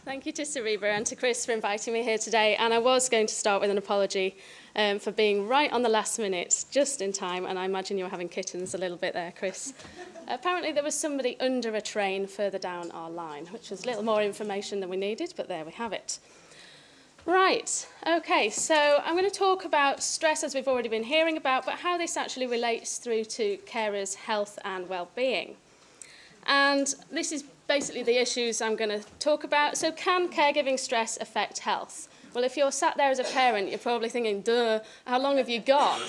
Thank you to Cerebra and to Chris for inviting me here today. And I was going to start with an apology for being right on the last minute, just in time. And I imagine you were having kittens a little bit there, Chris. Apparently there was somebody under a train further down our line, which was a little more information than we needed, but there we have it. Right, okay, so I'm going to talk about stress, as we've already been hearing about, but how this actually relates through to carers' health and well-being. And this is basically the issues I'm going to talk about. So can caregiving stress affect health? Well, if you're sat there as a parent, you're probably thinking, duh, how long have you got?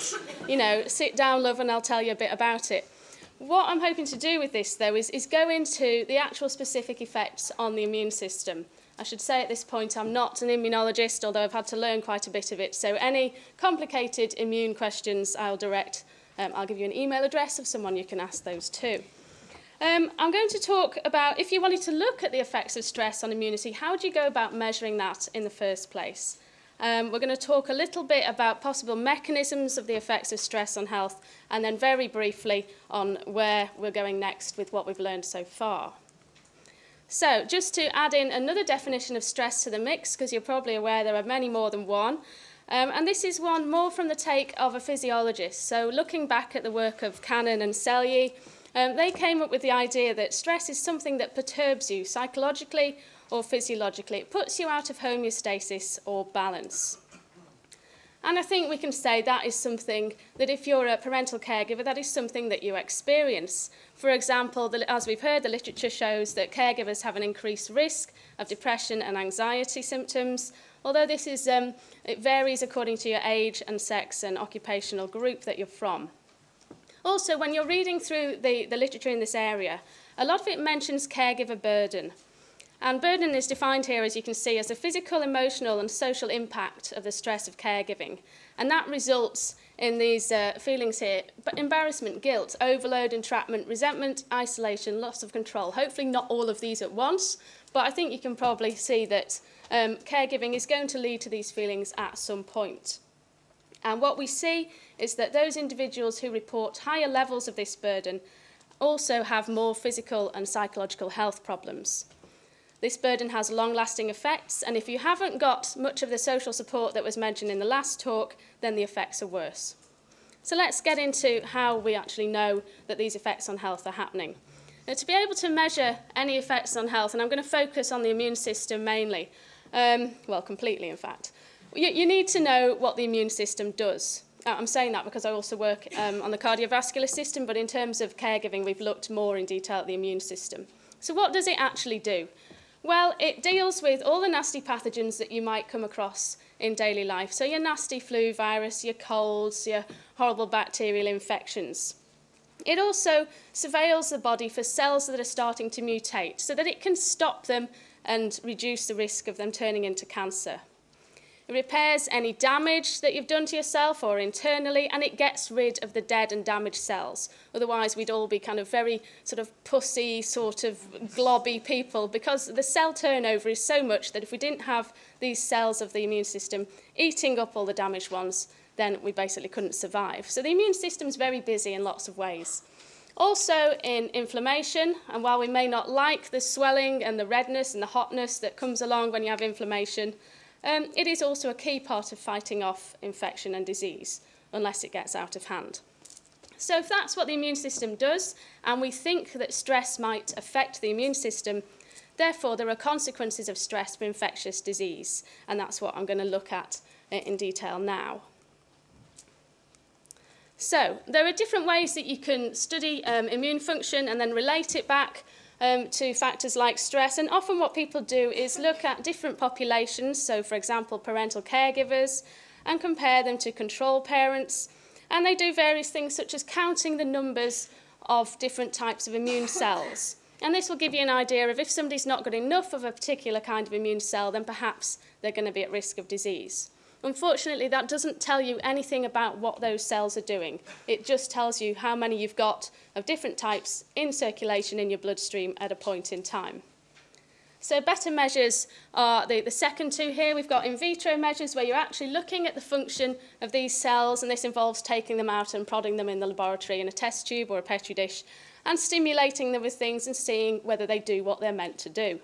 You know, sit down, love, and I'll tell you a bit about it. What I'm hoping to do with this, though, is go into the actual specific effects on the immune system. I should say at this point I'm not an immunologist, although I've had to learn quite a bit of it. So any complicated immune questions I'll direct, I'll give you an email address of someone you can ask those to. I'm going to talk about, if you wanted to look at the effects of stress on immunity, how do you go about measuring that in the first place? We're going to talk a little bit about possible mechanisms of the effects of stress on health, and then very briefly on where we're going next with what we've learned so far. So, just to add in another definition of stress to the mix, because you're probably aware there are many more than one, and this is one more from the take of a physiologist. So, looking back at the work of Cannon and Selye, they came up with the idea that stress is something that perturbs you psychologically or physiologically. It puts you out of homeostasis or balance. And I think we can say that is something that if you're a parental caregiver, that is something that you experience. For example, as we've heard, the literature shows that caregivers have an increased risk of depression and anxiety symptoms, although this is, it varies according to your age and sex and occupational group that you're from. Also, when you're reading through the literature in this area, a lot of it mentions caregiver burden. And burden is defined here, as you can see, as the physical, emotional and social impact of the stress of caregiving. And that results in these feelings here, but embarrassment, guilt, overload, entrapment, resentment, isolation, loss of control. Hopefully not all of these at once, but I think you can probably see that caregiving is going to lead to these feelings at some point. And what we see is that those individuals who report higher levels of this burden also have more physical and psychological health problems. This burden has long-lasting effects, and if you haven't got much of the social support that was mentioned in the last talk, then the effects are worse. So let's get into how we actually know that these effects on health are happening. Now, to be able to measure any effects on health, and I'm going to focus on the immune system mainly, well, completely in fact, you need to know what the immune system does. I'm saying that because I also work on the cardiovascular system, but in terms of caregiving, we've looked more in detail at the immune system. So what does it actually do? Well, it deals with all the nasty pathogens that you might come across in daily life. So your nasty flu virus, your colds, your horrible bacterial infections. It also surveils the body for cells that are starting to mutate so that it can stop them and reduce the risk of them turning into cancer. It repairs any damage that you've done to yourself or internally, and it gets rid of the dead and damaged cells. Otherwise, we'd all be kind of very sort of pussy, sort of globby people, because the cell turnover is so much that if we didn't have these cells of the immune system eating up all the damaged ones, then we basically couldn't survive. So the immune system's very busy in lots of ways. Also in inflammation, and while we may not like the swelling and the redness and the hotness that comes along when you have inflammation, it is also a key part of fighting off infection and disease, unless it gets out of hand. So if that's what the immune system does, and we think that stress might affect the immune system, therefore there are consequences of stress for infectious disease, and that's what I'm going to look at in detail now. So there are different ways that you can study immune function and then relate it back to factors like stress, and often what people do is look at different populations, so for example parental caregivers, and compare them to control parents, and they do various things such as counting the numbers of different types of immune cells, and this will give you an idea of if somebody's not got enough of a particular kind of immune cell, then perhaps they're going to be at risk of disease. Unfortunately, that doesn't tell you anything about what those cells are doing. It just tells you how many you've got of different types in circulation in your bloodstream at a point in time. So better measures are the second two here. We've got in vitro measures where you're actually looking at the function of these cells, and this involves taking them out and prodding them in the laboratory in a test tube or a petri dish and stimulating them with things and seeing whether they do what they're meant to do.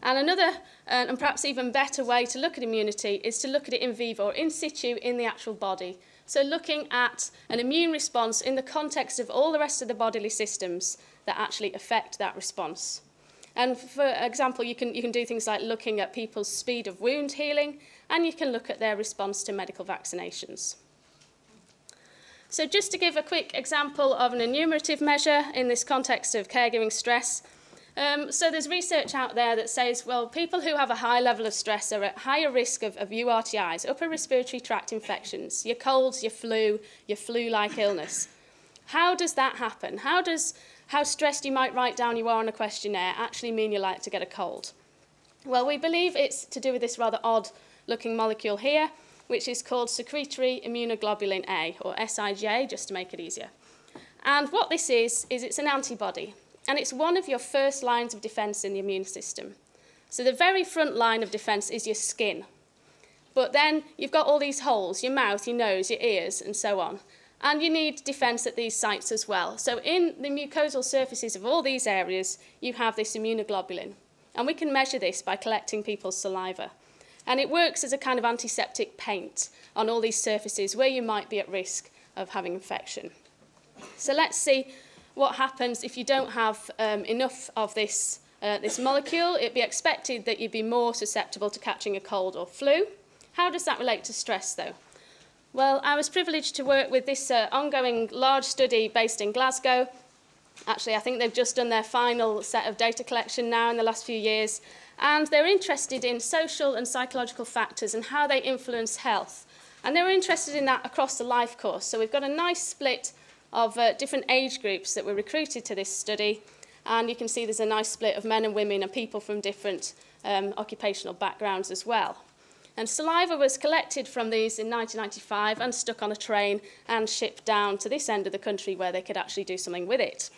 And another, and perhaps even better way to look at immunity is to look at it in vivo, or in situ in the actual body. So looking at an immune response in the context of all the rest of the bodily systems that actually affect that response. And for example, you can do things like looking at people's speed of wound healing, and you can look at their response to medical vaccinations. So just to give a quick example of an enumerative measure in this context of caregiving stress, so there's research out there that says, well, people who have a high level of stress are at higher risk of URTIs, upper respiratory tract infections, your colds, your flu-like illness. How does that happen? How stressed you might write down you are on a questionnaire actually mean you're likely to get a cold? Well, we believe it's to do with this rather odd-looking molecule here, which is called secretory immunoglobulin A, or SIGA, just to make it easier. And what this is it's an antibody. And it's one of your first lines of defense in the immune system. So the very front line of defense is your skin. But then you've got all these holes, your mouth, your nose, your ears, and so on. And you need defense at these sites as well. So in the mucosal surfaces of all these areas, you have this immunoglobulin. And we can measure this by collecting people's saliva. And it works as a kind of antiseptic paint on all these surfaces where you might be at risk of having infection. So let's see what happens if you don't have enough of this molecule. It'd be expected that you'd be more susceptible to catching a cold or flu. How does that relate to stress, though? Well, I was privileged to work with this ongoing large study based in Glasgow. Actually, I think they've just done their final set of data collection now in the last few years. And they're interested in social and psychological factors and how they influence health. And they were interested in that across the life course. So we've got a nice split of different age groups that were recruited to this study. And you can see there's a nice split of men and women and people from different occupational backgrounds as well. And saliva was collected from these in 1995 and stuck on a train and shipped down to this end of the country where they could actually do something with it.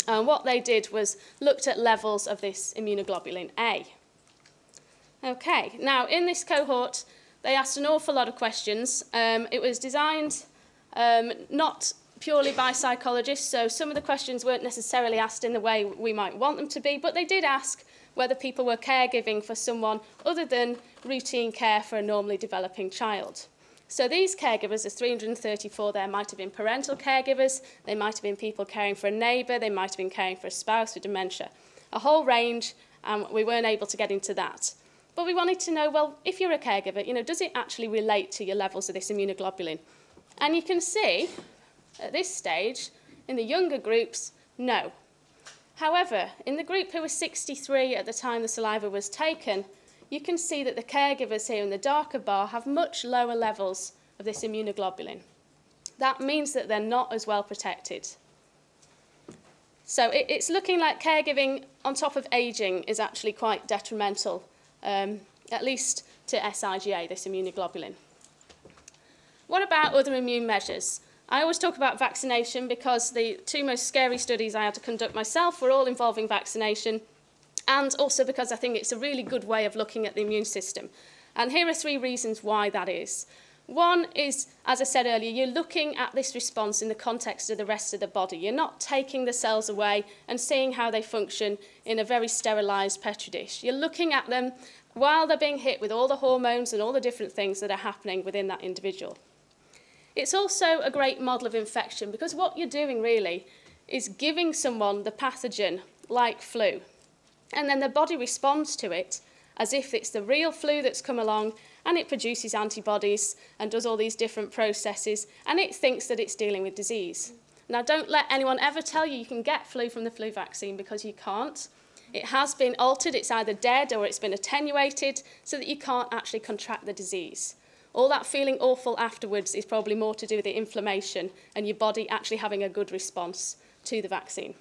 And what they did was looked at levels of this immunoglobulin A. Okay, now in this cohort, they asked an awful lot of questions. It was designed not purely by psychologists, so some of the questions weren't necessarily asked in the way we might want them to be, but they did ask whether people were caregiving for someone other than routine care for a normally developing child. So these caregivers, there's 334 there, might have been parental caregivers, they might have been people caring for a neighbour, they might have been caring for a spouse with dementia. A whole range, and we weren't able to get into that. But we wanted to know, well, if you're a caregiver, does it actually relate to your levels of this immunoglobulin? And you can see, at this stage, in the younger groups, no. However, in the group who was 63 at the time the saliva was taken, you can see that the caregivers here in the darker bar have much lower levels of this immunoglobulin. That means that they're not as well protected. So it's looking like caregiving on top of ageing is actually quite detrimental, at least to SIGA, this immunoglobulin. What about other immune measures? I always talk about vaccination because the two most scary studies I had to conduct myself were all involving vaccination, and also because I think it's a really good way of looking at the immune system. And here are 3 reasons why that is. One is, as I said earlier, you're looking at this response in the context of the rest of the body. You're not taking the cells away and seeing how they function in a very sterilised petri dish. You're looking at them while they're being hit with all the hormones and all the different things that are happening within that individual. It's also a great model of infection because what you're doing really is giving someone the pathogen like flu, and then their body responds to it as if it's the real flu that's come along, and it produces antibodies and does all these different processes, and it thinks that it's dealing with disease. Now, don't let anyone ever tell you can get flu from the flu vaccine, because you can't. It has been altered, it's either dead or it's been attenuated so that you can't actually contract the disease. All that feeling awful afterwards is probably more to do with the inflammation and your body actually having a good response to the vaccine.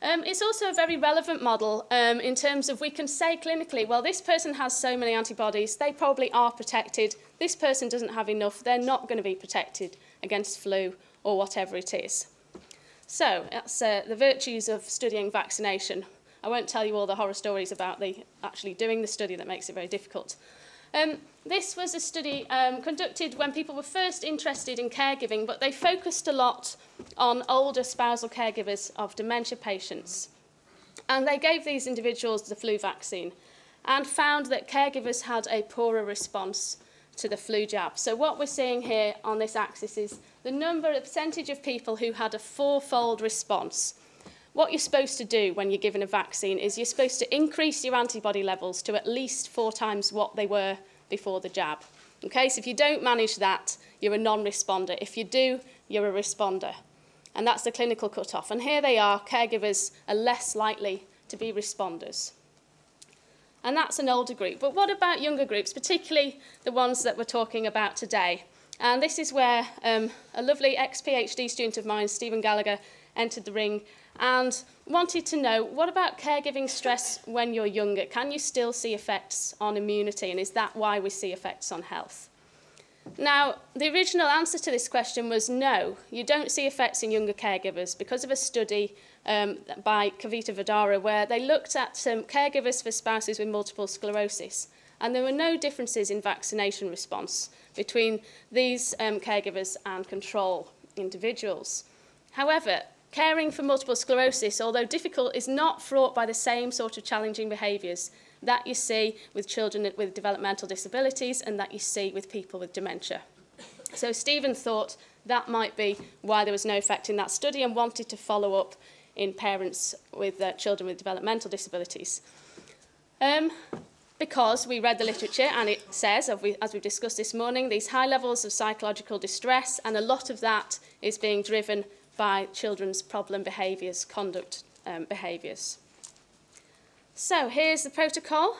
It's also a very relevant model in terms of we can say clinically, well, this person has so many antibodies, they probably are protected. This person doesn't have enough, they're not going to be protected against flu or whatever it is. So that's the virtues of studying vaccination. I won't tell you all the horror stories about actually doing the study that makes it very difficult. This was a study conducted when people were first interested in caregiving, but they focused a lot on older spousal caregivers of dementia patients. And they gave these individuals the flu vaccine and found that caregivers had a poorer response to the flu jab. So what we're seeing here on this axis is the percentage of people who had a fourfold response. What you're supposed to do when you're given a vaccine is you're supposed to increase your antibody levels to at least 4 times what they were before the jab. Okay, so if you don't manage that, you're a non-responder. If you do, you're a responder. And that's the clinical cutoff. And here they are, caregivers are less likely to be responders. And that's an older group. But what about younger groups, particularly the ones that we're talking about today? And this is where a lovely ex-PhD student of mine, Stephen Gallagher, entered the ring and wanted to know, what about caregiving stress when you're younger? Can you still see effects on immunity? And is that why we see effects on health? Now, the original answer to this question was no, you don't see effects in younger caregivers because of a study by Kavita Vadara where they looked at caregivers for spouses with multiple sclerosis, and there were no differences in vaccination response between these caregivers and control individuals. However, caring for multiple sclerosis, although difficult, is not fraught by the same sort of challenging behaviours that you see with children with developmental disabilities and that you see with people with dementia. So Stephen thought that might be why there was no effect in that study and wanted to follow up in parents with children with developmental disabilities. Because we read the literature and it says, as we've discussed this morning, these high levels of psychological distress, and a lot of that is being driven by children's problem behaviours, conduct behaviours. So here's the protocol.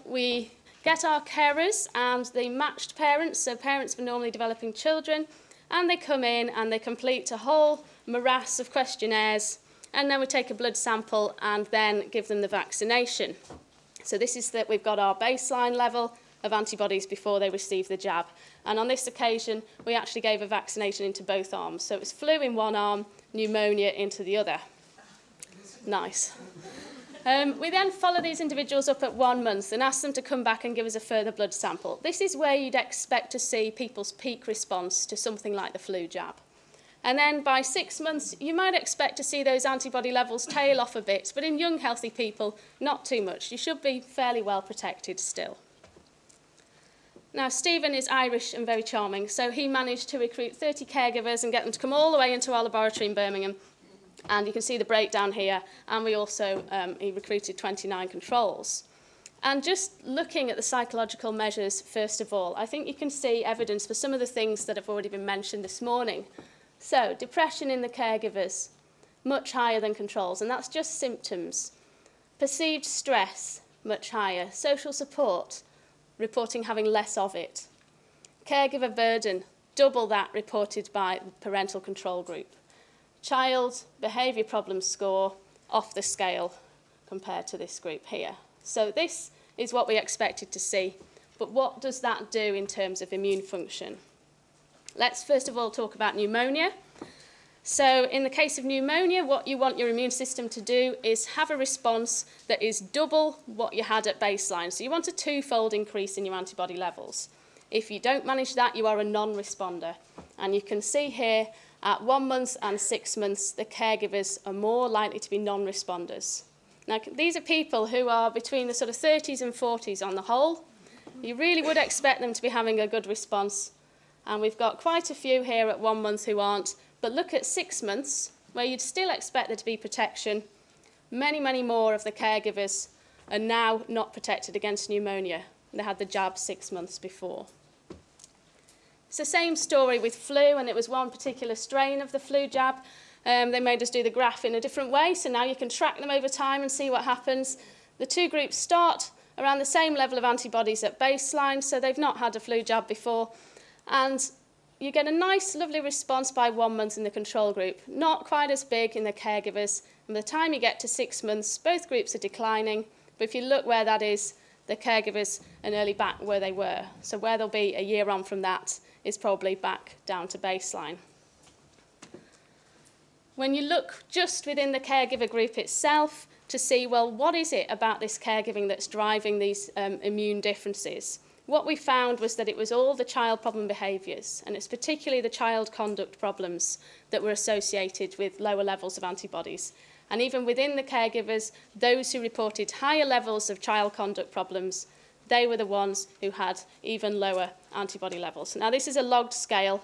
We get our carers and the matched parents, so parents for normally developing children, and they come in and they complete a whole morass of questionnaires, and then we take a blood sample and then give them the vaccination. So this is that we've got our baseline level of antibodies before they receive the jab. And on this occasion, we actually gave a vaccination into both arms. So it was flu in one arm, pneumonia into the other. Nice. We then follow these individuals up at 1 month and ask them to come back and give us a further blood sample. This is where you'd expect to see people's peak response to something like the flu jab. And then by 6 months, you might expect to see those antibody levels tail off a bit, but in young, healthy people, not too much. You should be fairly well protected still. Now, Stephen is Irish and very charming, so he managed to recruit 30 caregivers and get them to come all the way into our laboratory in Birmingham. And you can see the breakdown here, and we also, he recruited 29 controls. And just looking at the psychological measures, first of all, I think you can see evidence for some of the things that have already been mentioned this morning. So, depression in the caregivers, much higher than controls, and that's just symptoms. Perceived stress, much higher. Social support, reporting having less of it. Caregiver burden, double that reported by the parental control group. Child behaviour problem score, off the scale compared to this group here. So this is what we expected to see, but what does that do in terms of immune function? Let's first of all talk about pneumonia. So in the case of pneumonia, what you want your immune system to do is have a response that is double what you had at baseline. So you want a 2-fold increase in your antibody levels. If you don't manage that, you are a non-responder. And you can see here, at 1 month and 6 months, the caregivers are more likely to be non-responders. Now, these are people who are between the sort of 30s and 40s on the whole. You really would expect them to be having a good response. And we've got quite a few here at 1 month who aren't. But look at 6 months, where you'd still expect there to be protection. Many, many more of the caregivers are now not protected against pneumonia. They had the jab 6 months before. It's the same story with flu, and it was one particular strain of the flu jab. They made us do the graph in a different way, so now you can track them over time and see what happens. The two groups start around the same level of antibodies at baseline, so they've not had a flu jab before. And you get a nice, lovely response by 1 month in the control group, not quite as big in the caregivers. And by the time you get to 6 months, both groups are declining. But if you look where that is, the caregivers are nearly back where they were. So where they'll be a year on from that is probably back down to baseline. When you look just within the caregiver group itself to see, well, what is it about this caregiving that's driving these immune differences? What we found was that it was all the child problem behaviours, and it's particularly the child conduct problems that were associated with lower levels of antibodies. And even within the caregivers, those who reported higher levels of child conduct problems, they were the ones who had even lower antibody levels. Now, this is a logged scale.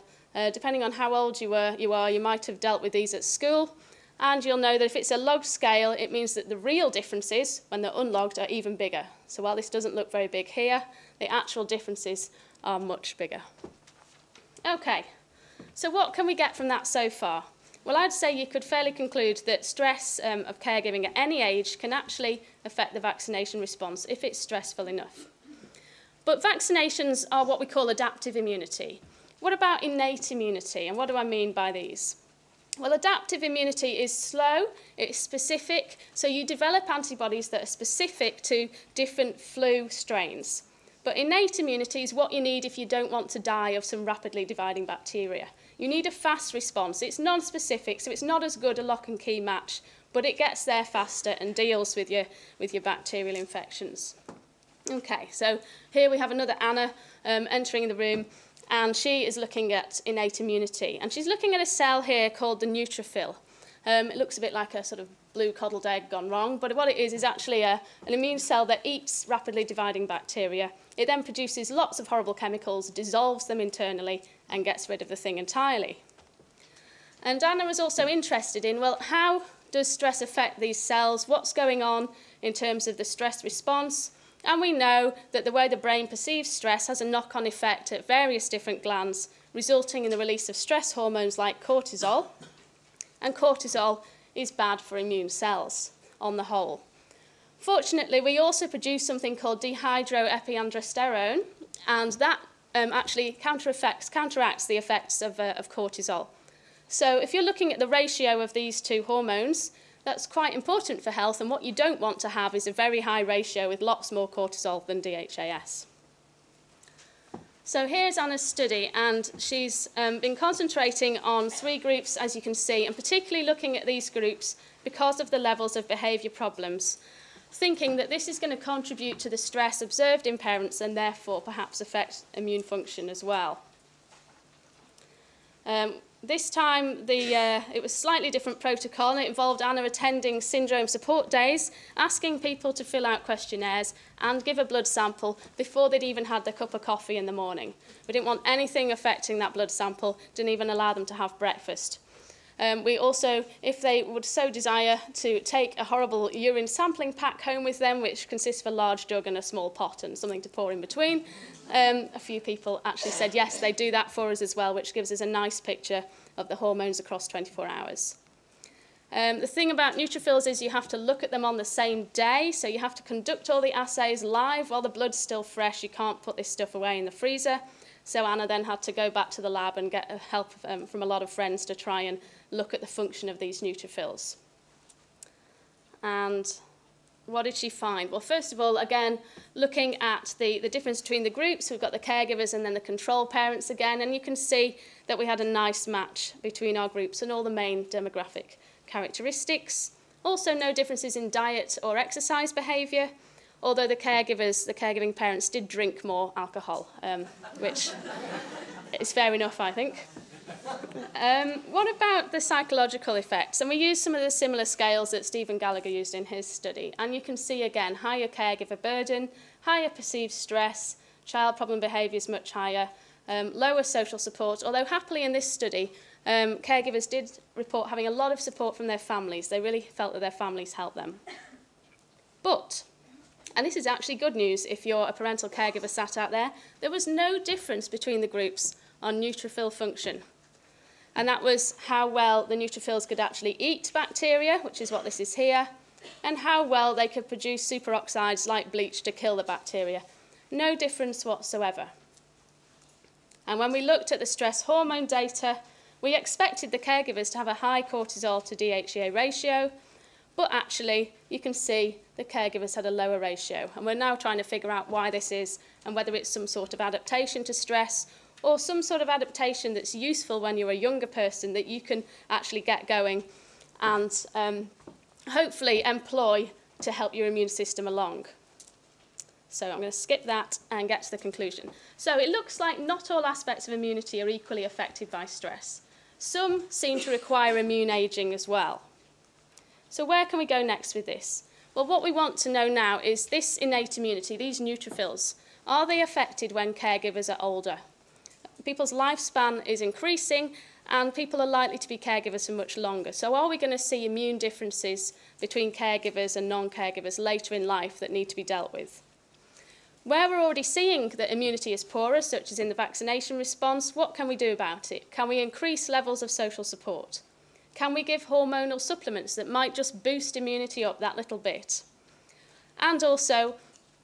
Depending on how old you might have dealt with these at school. And you'll know that if it's a logged scale, it means that the real differences, when they're unlogged, are even bigger. So while this doesn't look very big here, the actual differences are much bigger. Okay, so what can we get from that so far? Well, I'd say you could fairly conclude that stress of caregiving at any age can actually affect the vaccination response if it's stressful enough. But vaccinations are what we call adaptive immunity. What about innate immunity, and what do I mean by these? Well, adaptive immunity is slow, it's specific, so you develop antibodies that are specific to different flu strains. But innate immunity is what you need if you don't want to die of some rapidly dividing bacteria. You need a fast response. It's non-specific, so it's not as good a lock and key match, but it gets there faster and deals with your bacterial infections. Okay, so here we have another Anna entering the room, and she is looking at innate immunity. And she's looking at a cell here called the neutrophil. It looks a bit like a sort of blue coddled egg gone wrong, but what it is actually an immune cell that eats rapidly dividing bacteria. It then produces lots of horrible chemicals, dissolves them internally, and gets rid of the thing entirely. And Anna was also interested in, well, how does stress affect these cells? What's going on in terms of the stress response? And we know that the way the brain perceives stress has a knock-on effect at various different glands, resulting in the release of stress hormones like cortisol. And cortisol is bad for immune cells on the whole. Fortunately, we also produce something called dehydroepiandrosterone, and that actually counteracts the effects of cortisol. So if you're looking at the ratio of these two hormones, that's quite important for health, and what you don't want to have is a very high ratio with lots more cortisol than DHAS. So here's Anna's study, and she's been concentrating on 3 groups, as you can see, and particularly looking at these groups because of the levels of behaviour problems, thinking that this is going to contribute to the stress observed in parents and therefore perhaps affect immune function as well. This time, it was a slightly different protocol, and it involved Anna attending syndrome support days, asking people to fill out questionnaires and give a blood sample before they'd even had their cup of coffee in the morning. We didn't want anything affecting that blood sample, didn't even allow them to have breakfast. We also, if they would so desire, to take a horrible urine sampling pack home with them, which consists of a large jug and a small pot and something to pour in between. A few people actually said yes, they do that for us as well, which gives us a nice picture of the hormones across 24 hours. The thing about neutrophils is you have to look at them on the same day, so you have to conduct all the assays live while the blood's still fresh. You can't put this stuff away in the freezer. So Anna then had to go back to the lab and get help from a lot of friends to try and look at the function of these neutrophils. And what did she find? Well, first of all, again, looking at the difference between the groups, we've got the caregivers and then the control parents again, and you can see that we had a nice match between our groups and all the main demographic characteristics. Also, no differences in diet or exercise behaviour, although the caregiving parents did drink more alcohol, which is fair enough, I think. What about the psychological effects? And we used some of the similar scales that Stephen Gallagher used in his study. And you can see, again, higher caregiver burden, higher perceived stress, child problem behaviour is much higher, lower social support, although happily in this study, caregivers did report having a lot of support from their families. They really felt that their families helped them. But, and this is actually good news if you're a parental caregiver sat out there was no difference between the groups on neutrophil function. And that was how well the neutrophils could actually eat bacteria, which is what this is here, and how well they could produce superoxides like bleach to kill the bacteria. No difference whatsoever. And when we looked at the stress hormone data, we expected the caregivers to have a high cortisol to DHEA ratio, but actually you can see the caregivers had a lower ratio. And we're now trying to figure out why this is and whether it's some sort of adaptation to stress or some sort of adaptation that's useful when you're a younger person that you can actually get going and hopefully employ to help your immune system along. So I'm going to skip that and get to the conclusion. So it looks like not all aspects of immunity are equally affected by stress. Some seem to require immune aging as well. So where can we go next with this? Well, what we want to know now is this innate immunity, these neutrophils, are they affected when caregivers are older? People's lifespan is increasing and people are likely to be caregivers for much longer. So are we going to see immune differences between caregivers and non-caregivers later in life that need to be dealt with? Where we're already seeing that immunity is poorer, such as in the vaccination response, what can we do about it? Can we increase levels of social support? Can we give hormonal supplements that might just boost immunity up that little bit? And also,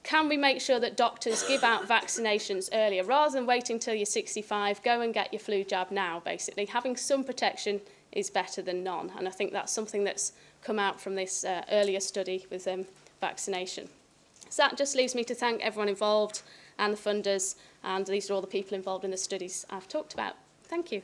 can we make sure that doctors give out vaccinations earlier? Rather than waiting till you're 65, go and get your flu jab now, basically. Having some protection is better than none, and I think that's something that's come out from this earlier study with vaccination. So that just leaves me to thank everyone involved and the funders, and these are all the people involved in the studies I've talked about. Thank you.